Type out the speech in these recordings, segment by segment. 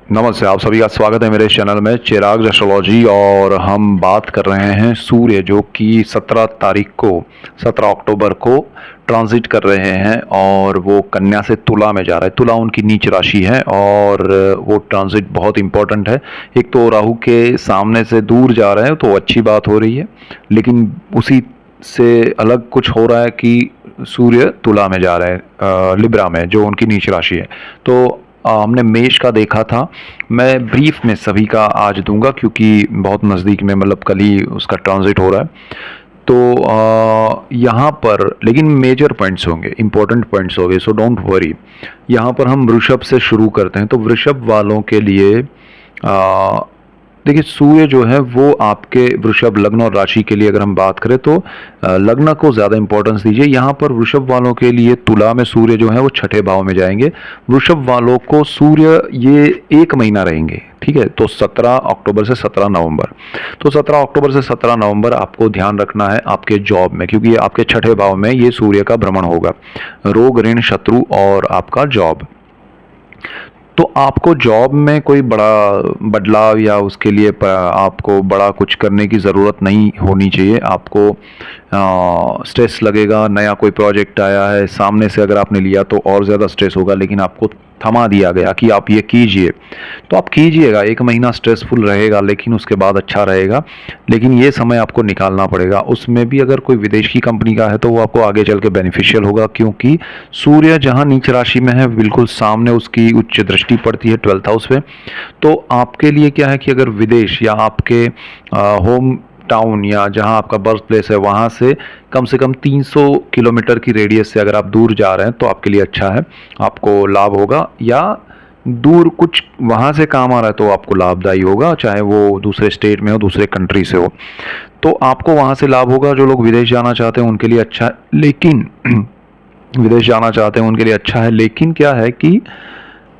नमस्ते, आप सभी का स्वागत है मेरे चैनल में चिराग एस्ट्रोलॉजी। और हम बात कर रहे हैं सूर्य जो कि 17 अक्टूबर को ट्रांजिट कर रहे हैं और वो कन्या से तुला में जा रहा है। तुला उनकी नीच राशि है और वो ट्रांजिट बहुत इंपॉर्टेंट है। एक तो राहु के सामने से दूर जा रहे हैं तो अच्छी बात हो रही है, लेकिन उसी से अलग कुछ हो रहा है कि सूर्य तुला में जा रहे हैं, लिब्रा में, जो उनकी नीच राशि है। तो हमने मेष का देखा था। मैं ब्रीफ में सभी का आज दूंगा क्योंकि बहुत नज़दीक में, मतलब कल ही उसका ट्रांजिट हो रहा है। तो यहाँ पर लेकिन मेजर पॉइंट्स होंगे, इंपॉर्टेंट पॉइंट्स होंगे, सो डोंट वरी। यहाँ पर हम वृषभ से शुरू करते हैं। तो वृषभ वालों के लिए देखिए, सूर्य जो है वो आपके वृषभ लग्न और राशि के लिए अगर हम बात करें तो लग्न को ज़्यादा इंपॉर्टेंस दीजिए। यहाँ पर वृषभ वालों के लिए तुला में सूर्य जो है वो छठे भाव में जाएंगे। वृषभ वालों को सूर्य ये एक महीना रहेंगे, ठीक है। तो 17 अक्टूबर से 17 नवंबर, तो 17 अक्टूबर से 17 नवंबर आपको ध्यान रखना है आपके जॉब में, क्योंकि आपके छठे भाव में ये सूर्य का भ्रमण होगा। रोग, ऋण, शत्रु और आपका जॉब। तो आपको जॉब में कोई बड़ा बदलाव या उसके लिए आपको बड़ा कुछ करने की ज़रूरत नहीं होनी चाहिए। आपको स्ट्रेस लगेगा, नया कोई प्रोजेक्ट आया है सामने से, अगर आपने लिया तो और ज़्यादा स्ट्रेस होगा, लेकिन आपको थमा दिया गया कि आप ये कीजिए, तो आप कीजिएगा। एक महीना स्ट्रेसफुल रहेगा लेकिन उसके बाद अच्छा रहेगा। लेकिन ये समय आपको निकालना पड़ेगा। उसमें भी अगर कोई विदेश की कंपनी का है तो वो आपको आगे चल के बेनिफिशियल होगा, क्योंकि सूर्य जहाँ नीच राशि में है बिल्कुल सामने उसकी उच्च दृष्टि पड़ती है 12th हाउस पे। तो आपके लिए क्या है कि अगर विदेश या आपके होम टाउन या जहां आपका बर्थ प्लेस है वहां से कम 300 किलोमीटर की रेडियस से अगर आप दूर जा रहे हैं तो आपके लिए अच्छा है, आपको लाभ होगा। या दूर कुछ वहां से काम आ रहा है तो आपको लाभदायी होगा, चाहे वो दूसरे स्टेट में हो, दूसरे कंट्री से हो, तो आपको वहां से लाभ होगा। जो लोग विदेश जाना चाहते हैं उनके लिए अच्छा है, लेकिन विदेश जाना चाहते हैं उनके लिए अच्छा है, लेकिन क्या है कि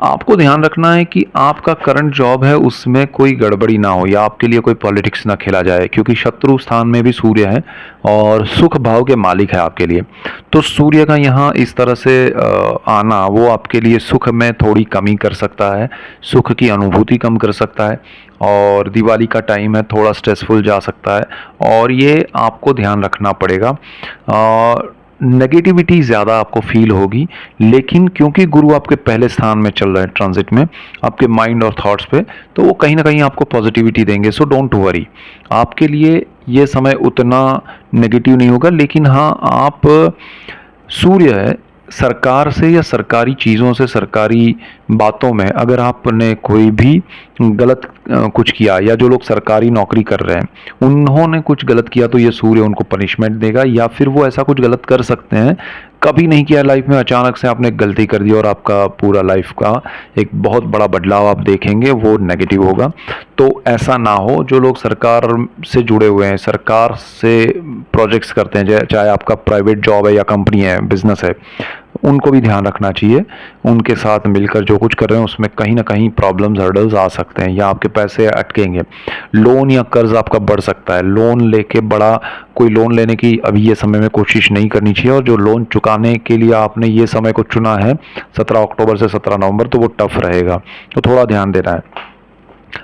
आपको ध्यान रखना है कि आपका करंट जॉब है उसमें कोई गड़बड़ी ना हो या आपके लिए कोई पॉलिटिक्स ना खेला जाए, क्योंकि शत्रु स्थान में भी सूर्य है और सुख भाव के मालिक है आपके लिए। तो सूर्य का यहाँ इस तरह से आना वो आपके लिए सुख में थोड़ी कमी कर सकता है, सुख की अनुभूति कम कर सकता है। और दिवाली का टाइम है, थोड़ा स्ट्रेसफुल जा सकता है और ये आपको ध्यान रखना पड़ेगा। नेगेटिविटी ज़्यादा आपको फील होगी, लेकिन क्योंकि गुरु आपके पहले स्थान में चल रहे हैं ट्रांजिट में आपके माइंड और थॉट्स पे, तो वो कहीं ना कहीं आपको पॉजिटिविटी देंगे। सो डोंट वरी, आपके लिए ये समय उतना नेगेटिव नहीं होगा। लेकिन हाँ, आप सूर्य है सरकार से या सरकारी चीज़ों से, सरकारी बातों में अगर आपने कोई भी गलत कुछ किया, या जो लोग सरकारी नौकरी कर रहे हैं उन्होंने कुछ गलत किया, तो ये सूर्य उनको पनिशमेंट देगा। या फिर वो ऐसा कुछ गलत कर सकते हैं, कभी नहीं किया लाइफ में, अचानक से आपने गलती कर दी और आपका पूरा लाइफ का एक बहुत बड़ा बदलाव आप देखेंगे, वो नेगेटिव होगा। तो ऐसा ना हो। जो लोग सरकार से जुड़े हुए हैं, सरकार से प्रोजेक्ट्स करते हैं, चाहे आपका प्राइवेट जॉब है या कंपनी है, बिजनेस है, उनको भी ध्यान रखना चाहिए। उनके साथ मिलकर जो कुछ कर रहे हैं उसमें कहीं ना कहीं प्रॉब्लम्स, हर्डल्स आ सकते हैं या आपके पैसे अटकेंगे। लोन या कर्ज आपका बढ़ सकता है। लोन लेके बड़ा कोई लोन लेने की अभी ये समय में कोशिश नहीं करनी चाहिए। और जो लोन चुकाने के लिए आपने ये समय को चुना है 17 अक्टूबर से 17 नवंबर, तो वो टफ रहेगा, तो थोड़ा ध्यान देना है।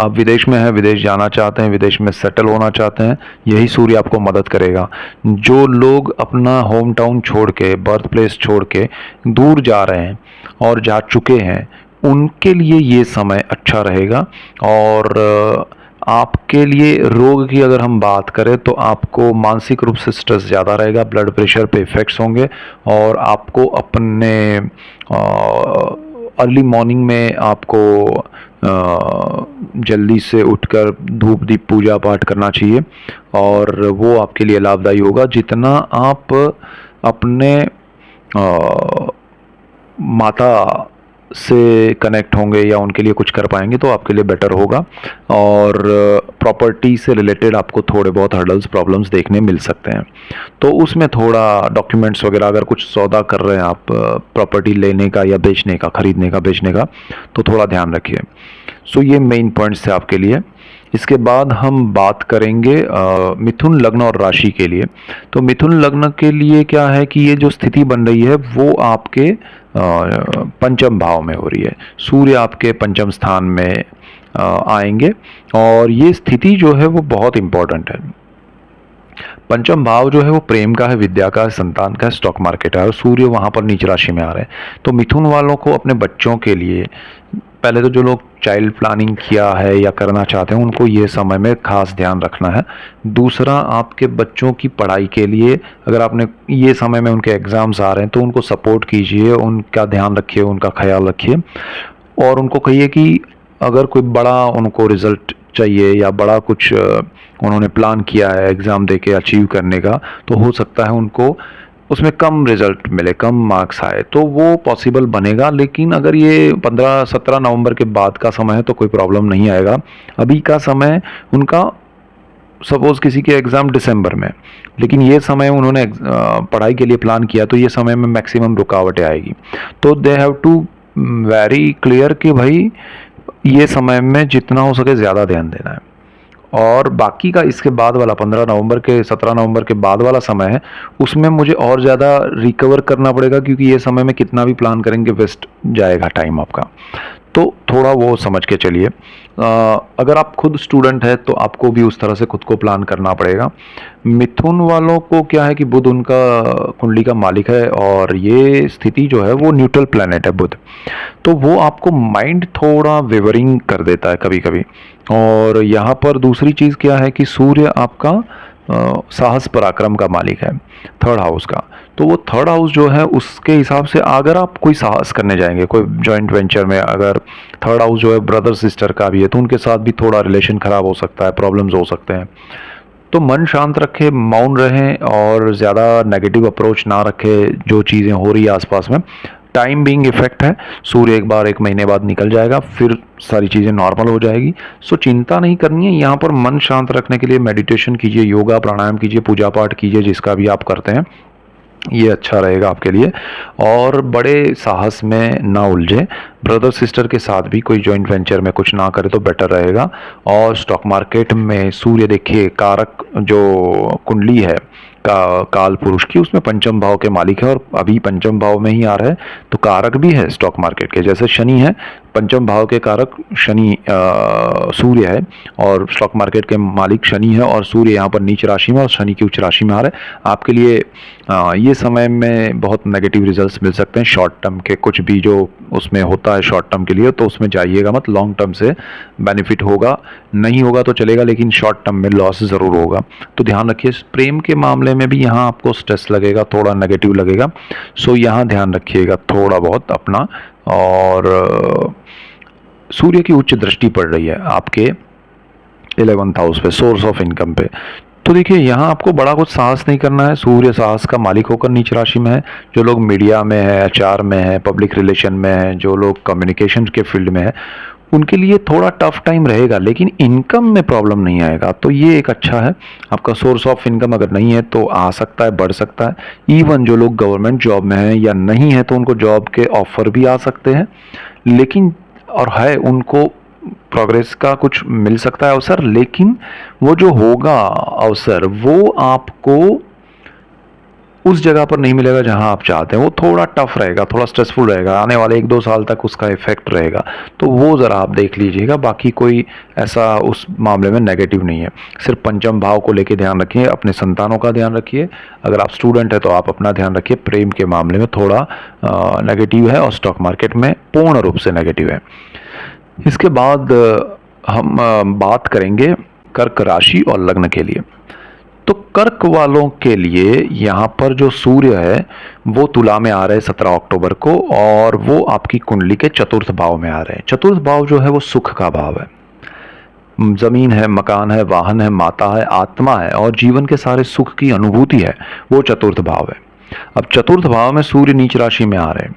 आप विदेश में हैं, विदेश जाना चाहते हैं, विदेश में सेटल होना चाहते हैं, यही सूर्य आपको मदद करेगा। जो लोग अपना होम टाउन छोड़ के, बर्थ प्लेस छोड़ के दूर जा रहे हैं और जा चुके हैं, उनके लिए ये समय अच्छा रहेगा। और आपके लिए रोग की अगर हम बात करें तो आपको मानसिक रूप से स्ट्रेस ज़्यादा रहेगा, ब्लड प्रेशर पे इफ़ेक्ट्स होंगे और आपको अपने अर्ली मॉर्निंग में आपको जल्दी से उठकर धूप दीप पूजा पाठ करना चाहिए और वो आपके लिए लाभदायी होगा। जितना आप अपने माता से कनेक्ट होंगे या उनके लिए कुछ कर पाएंगे तो आपके लिए बेटर होगा। और प्रॉपर्टी से रिलेटेड आपको थोड़े बहुत हर्डल्स, प्रॉब्लम्स देखने मिल सकते हैं। तो उसमें थोड़ा डॉक्यूमेंट्स वगैरह, अगर कुछ सौदा कर रहे हैं आप प्रॉपर्टी लेने का या बेचने का, खरीदने का, बेचने का, तो थोड़ा ध्यान रखिए। सो ये मेन पॉइंट्स थे आपके लिए। इसके बाद हम बात करेंगे मिथुन लग्न और राशि के लिए। तो मिथुन लग्न के लिए क्या है कि ये जो स्थिति बन रही है वो आपके पंचम भाव में हो रही है। सूर्य आपके पंचम स्थान में आएंगे और ये स्थिति जो है वो बहुत इंपॉर्टेंट है। पंचम भाव जो है वो प्रेम का है, विद्या का है, संतान का है, स्टॉक मार्केट है, और सूर्य वहाँ पर नीच राशि में आ रहे हैं। तो मिथुन वालों को अपने बच्चों के लिए, पहले तो जो लोग चाइल्ड प्लानिंग किया है या करना चाहते हैं उनको ये समय में खास ध्यान रखना है। दूसरा, आपके बच्चों की पढ़ाई के लिए अगर आपने ये समय में उनके एग्ज़ाम्स आ रहे हैं तो उनको सपोर्ट कीजिए, उनका ध्यान रखिए, उनका ख्याल रखिए, और उनको कहिए कि अगर कोई बड़ा उनको रिज़ल्ट चाहिए या बड़ा कुछ उन्होंने प्लान किया है एग्ज़ाम देके अचीव करने का, तो हो सकता है उनको उसमें कम रिजल्ट मिले, कम मार्क्स आए, तो वो पॉसिबल बनेगा। लेकिन अगर ये 15-17 नवंबर के बाद का समय है तो कोई प्रॉब्लम नहीं आएगा। अभी का समय उनका, सपोज़ किसी के एग्ज़ाम दिसंबर में, लेकिन ये समय उन्होंने पढ़ाई के लिए प्लान किया तो ये समय में मैक्सिमम रुकावटें आएगी। तो they have to very clear कि भाई ये समय में जितना हो सके ज़्यादा ध्यान देना है। और बाकी का इसके बाद वाला 15 नवंबर के 17 नवंबर के बाद वाला समय है, उसमें मुझे और ज़्यादा रिकवर करना पड़ेगा, क्योंकि ये समय में कितना भी प्लान करेंगे वेस्ट जाएगा टाइम आपका। तो थोड़ा वो समझ के चलिए। अगर आप खुद स्टूडेंट है तो आपको भी उस तरह से खुद को प्लान करना पड़ेगा। मिथुन वालों को क्या है कि बुध उनका कुंडली का मालिक है और ये स्थिति जो है वो न्यूट्रल प्लैनेट है बुध, तो वो आपको माइंड थोड़ा वेवरिंग कर देता है कभी कभी। और यहाँ पर दूसरी चीज़ क्या है कि सूर्य आपका साहस पराक्रम का मालिक है, थर्ड हाउस का। तो वो थर्ड हाउस जो है उसके हिसाब से अगर आप कोई साहस करने जाएंगे कोई जॉइंट वेंचर में, अगर थर्ड हाउस जो है ब्रदर सिस्टर का भी है तो उनके साथ भी थोड़ा रिलेशन खराब हो सकता है, प्रॉब्लम्स हो सकते हैं। तो मन शांत रखें, मौन रहें और ज़्यादा नेगेटिव अप्रोच ना रखें जो चीज़ें हो रही है आसपास में। टाइम बीइंग इफेक्ट है, सूर्य एक बार 1 महीने बाद निकल जाएगा, फिर सारी चीज़ें नॉर्मल हो जाएगी। सो चिंता नहीं करनी है। यहाँ पर मन शांत रखने के लिए मेडिटेशन कीजिए, योगा प्राणायाम कीजिए, पूजा पाठ कीजिए, जिसका भी आप करते हैं ये अच्छा रहेगा आपके लिए। और बड़े साहस में ना उलझे, ब्रदर सिस्टर के साथ भी कोई जॉइंट वेंचर में कुछ ना करे तो बेटर रहेगा। और स्टॉक मार्केट में सूर्य देखिए कारक जो कुंडली है का काल पुरुष की, उसमें पंचम भाव के मालिक है और अभी पंचम भाव में ही आ रहा है, तो कारक भी है स्टॉक मार्केट के। जैसे शनि है, पंचम भाव के कारक शनि सूर्य है और स्टॉक मार्केट के मालिक शनि है, और सूर्य यहाँ पर नीच राशि में और शनि की उच्च राशि में आ रहा है। आपके लिए ये समय में बहुत नेगेटिव रिजल्ट्स मिल सकते हैं शॉर्ट टर्म के, कुछ भी जो उसमें होता है शॉर्ट टर्म के लिए, तो उसमें जाइएगा मत। लॉन्ग टर्म से बेनिफिट होगा, नहीं होगा तो चलेगा, लेकिन शॉर्ट टर्म में लॉस ज़रूर होगा। तो ध्यान रखिए। प्रेम के मामले में भी यहाँ आपको स्ट्रेस लगेगा, थोड़ा नेगेटिव लगेगा, सो यहाँ ध्यान रखिएगा थोड़ा बहुत अपना। और सूर्य की उच्च दृष्टि पड़ रही है आपके 11th हाउस पे, सोर्स ऑफ इनकम पे। तो देखिए यहाँ आपको बड़ा कुछ साहस नहीं करना है, सूर्य साहस का मालिक होकर नीच राशि में है। जो लोग मीडिया में है, एचआर में है, पब्लिक रिलेशन में है, जो लोग कम्युनिकेशन के फील्ड में है, उनके लिए थोड़ा टफ टाइम रहेगा, लेकिन इनकम में प्रॉब्लम नहीं आएगा। तो ये एक अच्छा है। आपका सोर्स ऑफ इनकम अगर नहीं है तो आ सकता है, बढ़ सकता है। इवन जो लोग गवर्नमेंट जॉब में हैं या नहीं है तो उनको जॉब के ऑफर भी आ सकते हैं, लेकिन और है उनको प्रोग्रेस का कुछ मिल सकता है अवसर, लेकिन वो जो होगा अवसर वो आपको उस जगह पर नहीं मिलेगा जहां आप चाहते हैं। वो थोड़ा टफ रहेगा, थोड़ा स्ट्रेसफुल रहेगा, आने वाले 1-2 साल तक उसका इफेक्ट रहेगा। तो वो ज़रा आप देख लीजिएगा, बाकी कोई ऐसा उस मामले में नेगेटिव नहीं है। सिर्फ पंचम भाव को लेके ध्यान रखिए, अपने संतानों का ध्यान रखिए। अगर आप स्टूडेंट है तो आप अपना ध्यान रखिए। प्रेम के मामले में थोड़ा नेगेटिव है और स्टॉक मार्केट में पूर्ण रूप से नेगेटिव है। इसके बाद हम बात करेंगे कर्क राशि और लग्न के लिए। तो कर्क वालों के लिए यहाँ पर जो सूर्य है वो तुला में आ रहे हैं 17 अक्टूबर को, और वो आपकी कुंडली के चतुर्थ भाव में आ रहे हैं। चतुर्थ भाव जो है वो सुख का भाव है, जमीन है, मकान है, वाहन है, माता है, आत्मा है और जीवन के सारे सुख की अनुभूति है, वो चतुर्थ भाव है। अब चतुर्थ भाव में सूर्य नीच राशि में आ रहे हैं,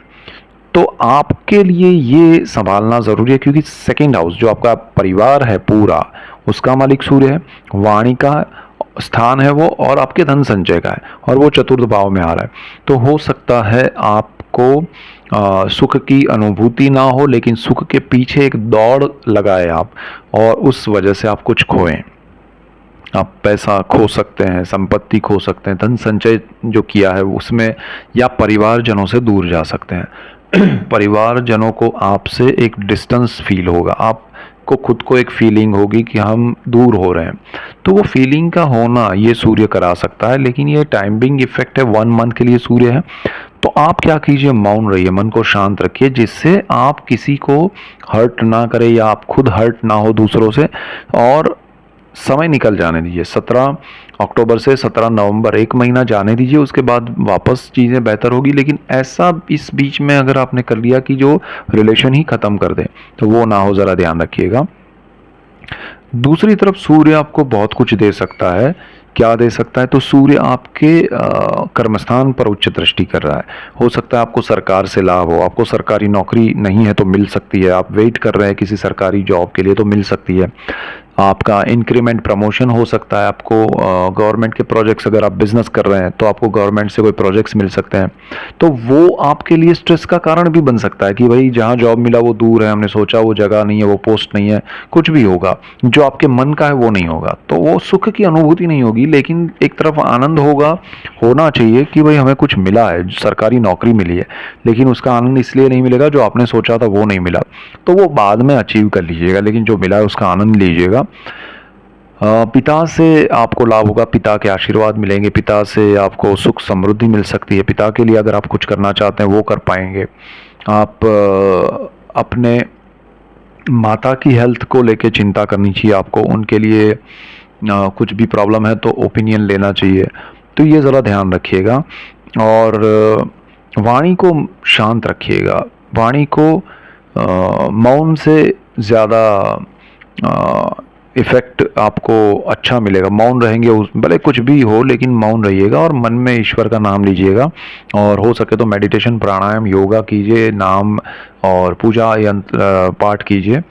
तो आपके लिए ये संभालना जरूरी है, क्योंकि सेकंड हाउस जो आपका परिवार है पूरा, उसका मालिक सूर्य है, वाणी का स्थान है वो, और आपके धन संचय का है, और वो चतुर्थ भाव में आ रहा है। तो हो सकता है आपको सुख की अनुभूति ना हो, लेकिन सुख के पीछे एक दौड़ लगाए आप और उस वजह से आप कुछ खोएं। आप पैसा खो सकते हैं, संपत्ति खो सकते हैं, धन संचय जो किया है उसमें, या परिवारजनों से दूर जा सकते हैं। परिवारजनों को आपसे एक डिस्टेंस फील होगा, आपको खुद को एक फीलिंग होगी कि हम दूर हो रहे हैं। तो वो फीलिंग का होना ये सूर्य करा सकता है, लेकिन ये टाइमिंग इफेक्ट है, 1 मंथ के लिए सूर्य है। तो आप क्या कीजिए, मौन रहिए, मन को शांत रखिए, जिससे आप किसी को हर्ट ना करें या आप खुद हर्ट ना हो दूसरों से, और समय निकल जाने दीजिए। 17 अक्टूबर से 17 नवंबर 1 महीना जाने दीजिए, उसके बाद वापस चीज़ें बेहतर होगी। लेकिन ऐसा इस बीच में अगर आपने कर लिया कि जो रिलेशन ही ख़त्म कर दे, तो वो ना हो, ज़रा ध्यान रखिएगा। दूसरी तरफ सूर्य आपको बहुत कुछ दे सकता है। क्या दे सकता है? तो सूर्य आपके कर्मस्थान पर उच्च दृष्टि कर रहा है। हो सकता है आपको सरकार से लाभ हो, आपको सरकारी नौकरी नहीं है तो मिल सकती है, आप वेट कर रहे हैं किसी सरकारी जॉब के लिए तो मिल सकती है, आपका इंक्रीमेंट प्रमोशन हो सकता है, आपको गवर्नमेंट के प्रोजेक्ट्स, अगर आप बिजनेस कर रहे हैं तो आपको गवर्नमेंट से कोई प्रोजेक्ट्स मिल सकते हैं। तो वो आपके लिए स्ट्रेस का कारण भी बन सकता है कि भाई जहाँ जॉब मिला वो दूर है, हमने सोचा वो जगह नहीं है, वो पोस्ट नहीं है, कुछ भी होगा, जो आपके मन का है वो नहीं होगा, तो वो सुख की अनुभूति नहीं होगी। लेकिन एक तरफ आनंद होगा, होना चाहिए कि भाई हमें कुछ मिला है, सरकारी नौकरी मिली है, लेकिन उसका आनंद इसलिए नहीं मिलेगा, जो आपने सोचा था वो नहीं मिला, तो वो बाद में अचीव कर लीजिएगा, लेकिन जो मिला है उसका आनंद लीजिएगा। पिता से आपको लाभ होगा, पिता के आशीर्वाद मिलेंगे, पिता से आपको सुख समृद्धि मिल सकती है, पिता के लिए अगर आप कुछ करना चाहते हैं वो कर पाएंगे। आप अपने माता की हेल्थ को लेके चिंता करनी चाहिए आपको, उनके लिए कुछ भी प्रॉब्लम है तो ओपिनियन लेना चाहिए, तो ये ज़रा ध्यान रखिएगा। और वाणी को शांत रखिएगा, वाणी को मौन से ज़्यादा इफ़ेक्ट आपको अच्छा मिलेगा। मौन रहेंगे, उस भले कुछ भी हो लेकिन मौन रहिएगा और मन में ईश्वर का नाम लीजिएगा, और हो सके तो मेडिटेशन, प्राणायाम, योगा कीजिए, नाम और पूजा यंत्र पाठ कीजिए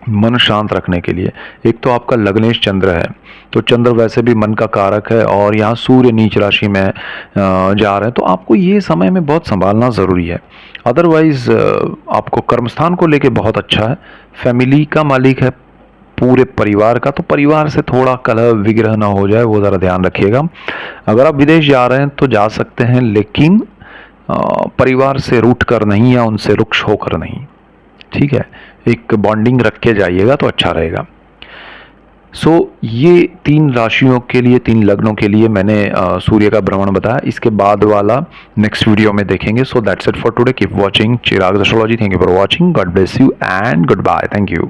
मन शांत रखने के लिए। एक तो आपका लग्नेश चंद्र है, तो चंद्र वैसे भी मन का कारक है, और यहाँ सूर्य नीच राशि में जा रहे हैं, तो आपको ये समय में बहुत संभालना ज़रूरी है। अदरवाइज़ आपको कर्मस्थान को लेके बहुत अच्छा है, फैमिली का मालिक है पूरे परिवार का, तो परिवार से थोड़ा कलह विग्रह ना हो जाए, वो ज़रा ध्यान रखिएगा। अगर आप विदेश जा रहे हैं तो जा सकते हैं, लेकिन परिवार से रूठ कर नहीं या उनसे रुक्ष होकर नहीं, ठीक है, एक बॉन्डिंग रख के जाइएगा तो अच्छा रहेगा। ये 3 राशियों के लिए, 3 लग्नों के लिए मैंने सूर्य का भ्रमण बताया, इसके बाद वाला नेक्स्ट वीडियो में देखेंगे। So that's it for today, keep watching Chirag astrology. Thank you for watching, God bless you and goodbye, thank you.